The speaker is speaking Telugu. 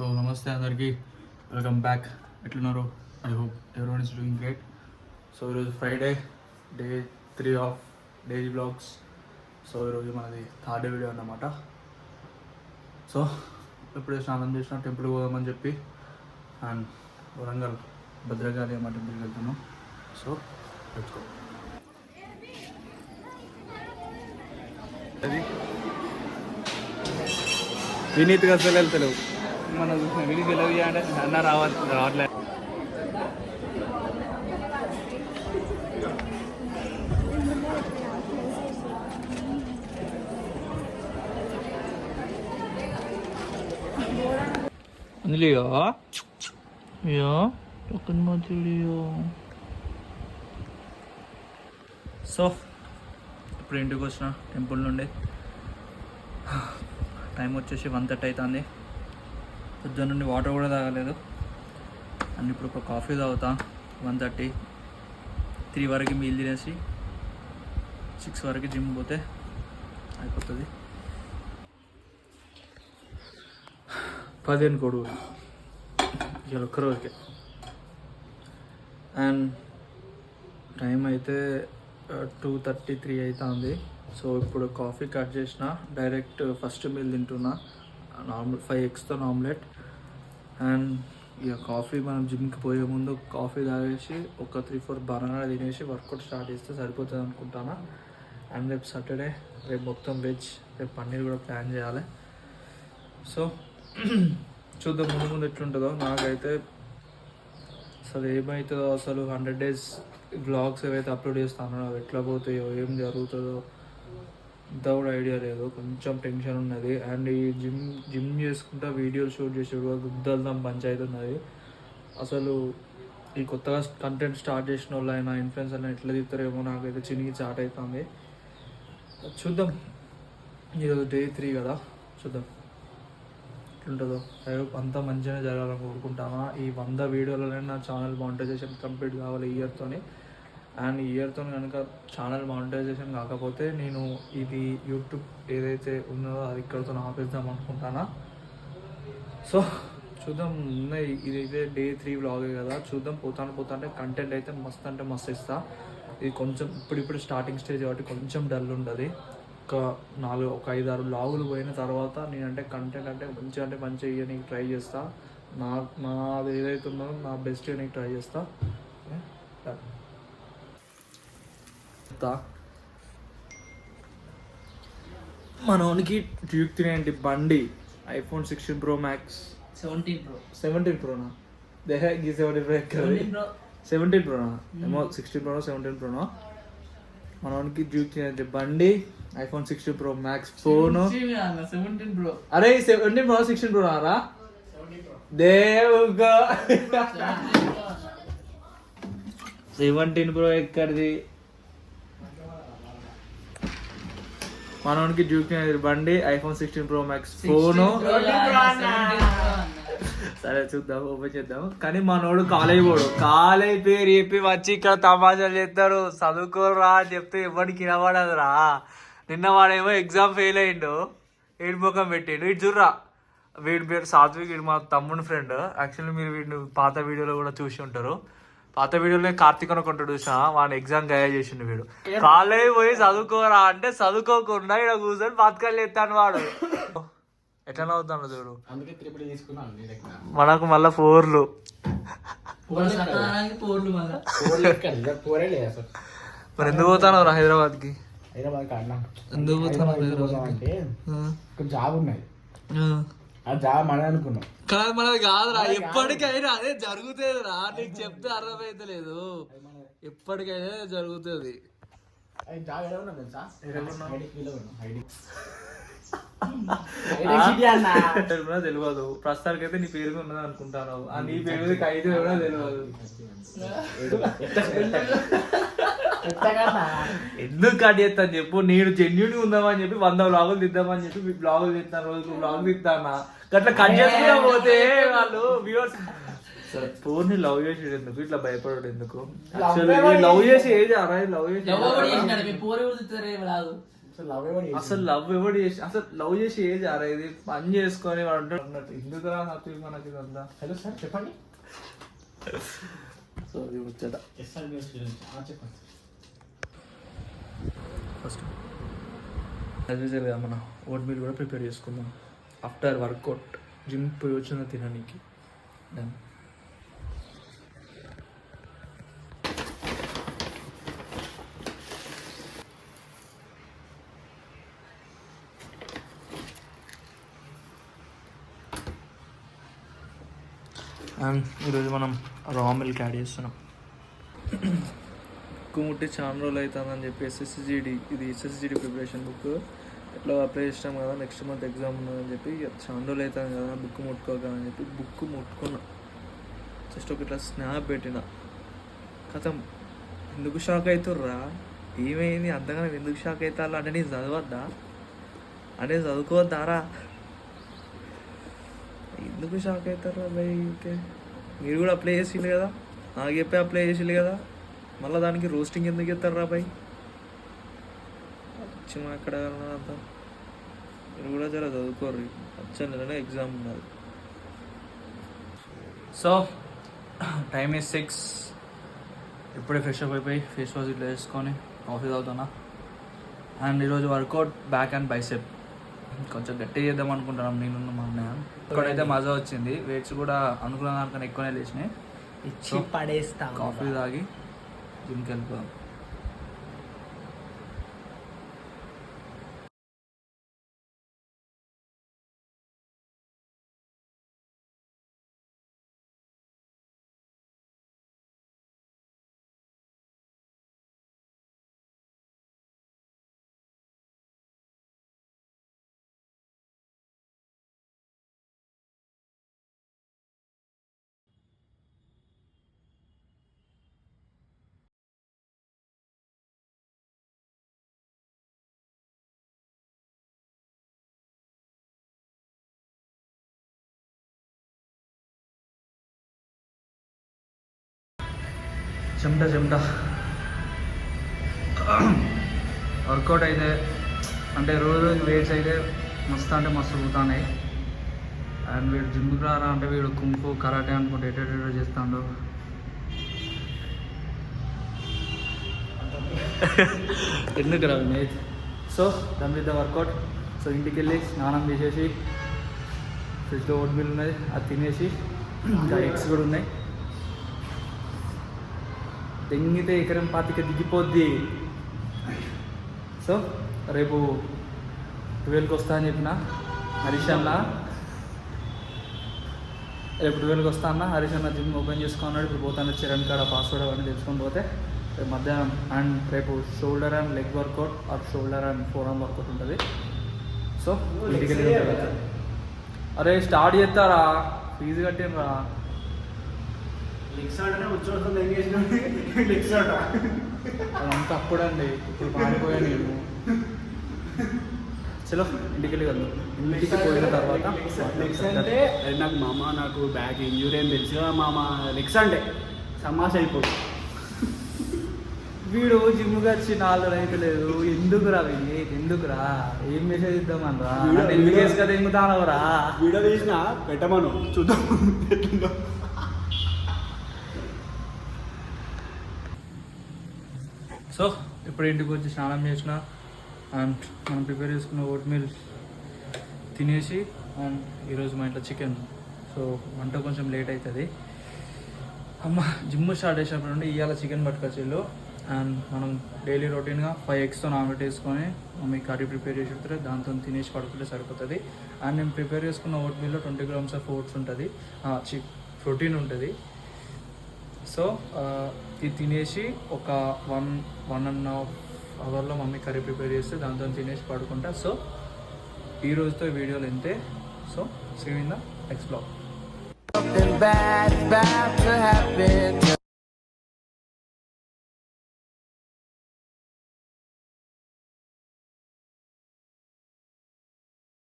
సో నమస్తే అందరికీ, వెల్కమ్ బ్యాక్. ఎట్లున్నారు? I hope everyone is doing great. So ఈరోజు Friday, day 3 of daily blogs. So ఈరోజు మనది థర్డ్ వీడియో అన్నమాట. సో ఎప్పుడే స్నానం చేసిన టెంపుల్ పోదామని చెప్పి అండ్ వరంగల్ భద్రకాళి అమ్మ టెంపుల్కి వెళ్తున్నాం. So let's go. అది వినీత్గా అసలు వెళ్తలేవు, మనం వినీత్ వెళ్ళవి అంటే అన్న రావట్లేదు. అందులో సో ఇప్పుడు ఇంటికి వచ్చిన టెంపుల్ నుండి. టైం వచ్చేసి 1:30 అవుతుంది. పొద్దున్న నుండి వాటర్ కూడా తాగలేదు. అండ్ ఇప్పుడు ఒక కాఫీ తాగుతా. 1:30, 3 వరకు మీల్ తినేసి 6 వరకు జిమ్ పోతే అయిపోతుంది. 15 కొడుకు ఇవాళ ఒక్కరోజుకే. అండ్ టైం అయితే 2:33 అవుతుంది. సో ఇప్పుడు కాఫీ కట్ చేసిన, డైరెక్ట్ ఫస్ట్ మీల్ తింటున్నా. నార్మల్ 5 eggsతో ఆమ్లెట్. అండ్ ఇక కాఫీ మనం జిమ్కి పోయే ముందు కాఫీ తాగేసి ఒక 3-4 బనానా తినేసి వర్కౌట్ స్టార్ట్ చేస్తే సరిపోతుంది అనుకుంటాను. అండ్ రేపు సాటర్డే, రేపు మొత్తం వెజ్, రేపు పన్నీర్ కూడా ప్లాన్ చేయాలి. సో చూద్దాం ముందు ముందు ఎట్లుంటుందో. నాకైతే అసలు ఏమవుతుందో, అసలు 100 days బ్లాగ్స్ ఏవైతే అప్లోడ్ చేస్తానో అవి ఎట్లా పోతాయో, ఏం జరుగుతుందో ఇంత కూడా ఐడియా లేదు. కొంచెం టెన్షన్ ఉన్నది. అండ్ ఈ జిమ్ చేసుకుంటా వీడియోలు షూట్ చేసేప్పుడు గుద్దల్దాం పంచాయతీ ఉన్నది. అసలు ఈ కొత్తగా కంటెంట్ స్టార్ట్ చేసిన వాళ్ళు అయినా ఇన్ఫ్లుయెన్సర్ అయినా ఎట్లా తీస్తారేమో నాకైతే చినిగి చాట్ అవుతుంది. చూద్దాం, ఈరోజు డే 3 కదా, చూద్దాం ఎట్లుంటుందో. ఐ హోప్ అంతా మంచిగానే జరగాలని కోరుకుంటాను. ఈ 100 వీడియోలనే నా ఛానల్ మానిటైజేషన్ కంప్లీట్ కావాలి ఈ ఇయర్తోని. అండ్ ఈ ఇయర్తో కనుక ఛానల్ మానిటైజేషన్ కాకపోతే నేను ఇది యూట్యూబ్ ఏదైతే ఉన్నదో అది ఇక్కడితో ఆపేద్దాం అనుకుంటానా. సో చూద్దాం. ఇదైతే డే 3 వ్లాగే కదా, చూద్దాం. పోతాంటే కంటెంట్ అయితే మస్తు అంటే మస్తు ఇస్తా. ఇది కొంచెం ఇప్పుడు స్టార్టింగ్ స్టేజ్ కాబట్టి కొంచెం డల్ ఉంటుంది. ఒక 5-6 వ్లాగులు పోయిన తర్వాత నేనంటే కంటెంట్ అంటే మంచిగా ఇవ్వడానికి ట్రై చేస్తా. నాది ఏదైతే ఉందో నా బెస్ట్ ఇవ్వడానికి ట్రై చేస్తా. మనోనికి డ్యూక్ 390 బండి, iPhone 16 Pro Max, 17 Proనా దేహ గీ 17 Pro ఎక్కడ 17 Proనా ఏమో 16 Pro 17 Proనా. మనోనికి డ్యూక్ 390 బండి, iPhone 16 Pro Max ఫోను. అరే 17 Pro 16 Pro రా దేవుగా 17 Pro ఎక్కడిది. మనోనికి డ్యూక్ 390 బండి, iPhone 16 Pro Max ఫోను. సరే చూద్దాం, ఓపెన్ చేద్దాం. కానీ మనోడు కాలేజ్ పేరు చెప్పి వచ్చి ఇక్కడ తమాషాలు చేస్తారు. చదువుకోరా అని చెప్తే ఎవరికి వినబడదురా. నిన్న వాడేమో ఎగ్జామ్ ఫెయిల్ అయ్యిండు, ఏడు ముఖం పెట్టిండు. ఇటు చూడరా, వీడి పేరు సాత్విక్, వీడు మా తమ్ముని ఫ్రెండ్. యాక్చువల్లీ మీరు వీడిని పాత వీడియోలో కూడా చూసి ఉంటారు. పాత వీడియోలో కార్తీక్ అనుకుంటాడు చూసా, వాడిని ఎగ్జామ్ గయా చేసిండు. వీడు కాలేజ్ పోయి చదువుకోరా అంటే చదువుకోకుండా ఇక్కడ కూర్చొని బతకాలు ఎత్తాను వాడు. ఎట్లా అవుతాడు చూడు. మనకు మళ్ళా 4లు. మరి ఎందుకు పోతాను హైదరాబాద్కి? ఎందుకు పోతాను హైదరాబాద్కి? జాబ్ ఉన్నాయి, జాబ్ మనది అనుకున్నాం. కాదు మనది కాదురా, ఎప్పటికైనా అదే జరుగుతుంది రా. నీకు చెప్తే అర్థమైతలేదు, ఎప్పటికైనా జరుగుతుంది. తెలియదు ప్రస్తుతానికి అయితే నీ పేరు ఉన్నది అనుకుంటాను. నీ పేరు మీద ఖైదు కూడా తెలియదు. ఎందుకు కట్ చేస్తాను చెప్పు. నేను జెన్యున్ ఉందామని చెప్పి 100 వ్లాగులు తిద్దామని చెప్పి బ్లాగులు తిస్తాను, రోజుకు బ్లాగులు తిస్తానా. అట్లా కట్ చేసుకున్నా పోతే వాళ్ళు వ్యూవర్స్ ఫోన్ లవ్ చేసి ఎందుకు, ఇట్లా భయపడడు ఎందుకు? లవ్ చేసి ఏది అరా, లవ్ చేసి అసలు లవ్ ఎవడు చేసి అసలు లవ్ చేసి ఏది అరే ఇది పని చేసుకొని వాడు ఉంటాడు అన్నట్టు ఎందుకు రా హ్యాపీ మనకి ఇదంతా. హలో సార్ చెప్పండి. సో ఇది వచ్చేట చెప్పండి. ఫస్ట్ యాజ్ యూజువల్గా మన ఓట్ మీల్ కూడా ప్రిపేర్ చేసుకుందాం ఆఫ్టర్ వర్కౌట్ జిమ్ పోయి వచ్చిన తినడానికి. డన్. అండ్ ఈరోజు మనం రా మిల్క్ యాడ్ చేస్తున్నాం. బుక్ ముట్టి చాలా రోజులు అవుతుందని చెప్పి ఎస్ఎస్జిడి ప్రిపరేషన్ బుక్ ఎట్లా అప్లై చేసినాం కదా, నెక్స్ట్ మంత్ ఎగ్జామ్ ఉన్నదని చెప్పి చాలా రోజులు అవుతుంది కదా బుక్ ముట్టుకోకని చెప్పి బుక్ ముట్టుకున్నా. జస్ట్ ఒక ఇట్లా స్నాప్ పెట్టిన కథం. ఎందుకు షాక్ అవుతుర్రా, ఏమైంది అంతగానో ఎందుకు షాక్ అవుతారు అంటే నేను చదవద్దా అంటే చదువుకోవద్దారా, ఎందుకు షాక్ అవుతారా భయ్? ఓకే మీరు కూడా అప్లై చేసిల్లు కదా, నాకు చెప్పి అప్లై చేసిల్లు కదా, మళ్ళీ దానికి రోస్టింగ్ ఎందుకు ఇస్తారా భయ్? వచ్చిన అక్కడ అంతా మీరు కూడా జర చదువుకోర్రి, వచ్చే నెలనే ఎగ్జామ్ ఉన్నది. So time is 6. ఇప్పుడే ఫ్రెష్ అప్ అయిపోయి ఫేస్ వాష్ ఇట్లా వేసుకొని కాఫీ తాగుతున్నా. అండ్ ఈరోజు వర్కౌట్ బ్యాక్ అండ్ బైసెప్ కొంచెం గట్టిగా చేద్దాం అనుకుంటున్నాం నేను మా అన్నయ్య. ఇక్కడైతే మజా వచ్చింది, వెయిట్స్ కూడా అనుకున్న దానికన్నా ఎక్కువనే లేచినాయి. ఇచ్చి పడేస్తా. కాఫీ తాగి జిమ్కి వెళ్ళిపోదాం. చెమట వర్కౌట్ అయితే అంటే రోజు వెయిట్స్ అయితే మస్తు అంటే మస్తు పోతున్నాయి. అండ్ వీడు జిమ్కి రారా అంటే వీడు కుంఫు కరాటే అనుకుంటే ఎటో చేస్తాడు. ఎందుకు రా వినేజ్. So done with the workout. So ఇంటికి వెళ్ళి స్నానం చేసేసి ఫ్రిడ్జ్లో ఓట్ మీల్ ఉన్నది అది తినేసి ఇంకా ఎగ్స్ కూడా ఉన్నాయి. తెంగితే ఎకరం పాతిక దిగిపోద్ది. సో రేపు 12కి వస్తా అని చెప్పిన హరీష్ అన్న, రేపు 12కి వస్తా అన్న. హరీష్ అన్న జిమ్ ఓపెన్ చేసుకున్నాడు, ఇప్పుడు పోతాను చరణ్ కాడ పాస్వర్డ్ అవన్నీ తెలుసుకొని పోతే రేపు మధ్యాహ్నం. అండ్ రేపు shoulder and leg workout or shoulder and forearm workout ఉంటుంది. సో ఇంటికి వెళ్ళి అరే స్టార్ట్ చేస్తారా, ఫీజు కట్టినరా. అదంతా అప్పుడండి, ఇప్పుడు పారిపోయా నేను. చలో ఇంటికి వెళ్ళి వెళ్దాం. ఇంటికి పోయిన తర్వాత లెగ్స్ అంటే నాకు మామ నాకు బ్యాక్ ఇంజూరీ అని తెలుసు కదా మామ. లెగ్స్ అంటే సమాస అయిపోతుంది. వీడు జిమ్కి వచ్చి 4 రోజులు అయితే లేదు. ఎందుకురా ఎందుకురా, ఏం మెసేజ్ ఇద్దామనరా, ఎందుకు వేసుక తెంగుతానవరా. వీడియో తీసిన పెట్టమను చూద్దాం. సో ఇప్పుడు ఇంటికి వచ్చి స్నానం చేసిన అండ్ మనం ప్రిపేర్ చేసుకున్న ఓట్ మీల్ తినేసి, అండ్ ఈరోజు మా ఇంట్లో చికెన్. సో వంట కొంచెం లేట్ అవుతుంది. అమ్మ జిమ్ స్టార్ట్ చేసినప్పుడు నుండి ఇవాళ చికెన్ పట్టుకొచ్చిళ్ళు. అండ్ మనం డైలీ రొటీన్గా 5 ఎగ్స్తో ఆమ్లెట్ వేసుకొని మమ్మీ కర్రీ ప్రిపేర్ చేసి పెడితే దాంతో తినేసి పడుకుంటే సరిపోతుంది. అండ్ నేను ప్రిపేర్ చేసుకున్న ఓట్ మీల్లో 20 grams ఆఫ్ ఓట్స్ ఉంటుంది, ప్రోటీన్ ఉంటుంది. సో ఇది తినేసి ఒక 1.5 అవర్లో మమ్మీ కర్రీ ప్రిపేర్ చేస్తే దాంతో తినేసి పడుకుంటా. సో ఈ రోజుతో ఈ వీడియోలు ఇంతే. So see you in the next blog.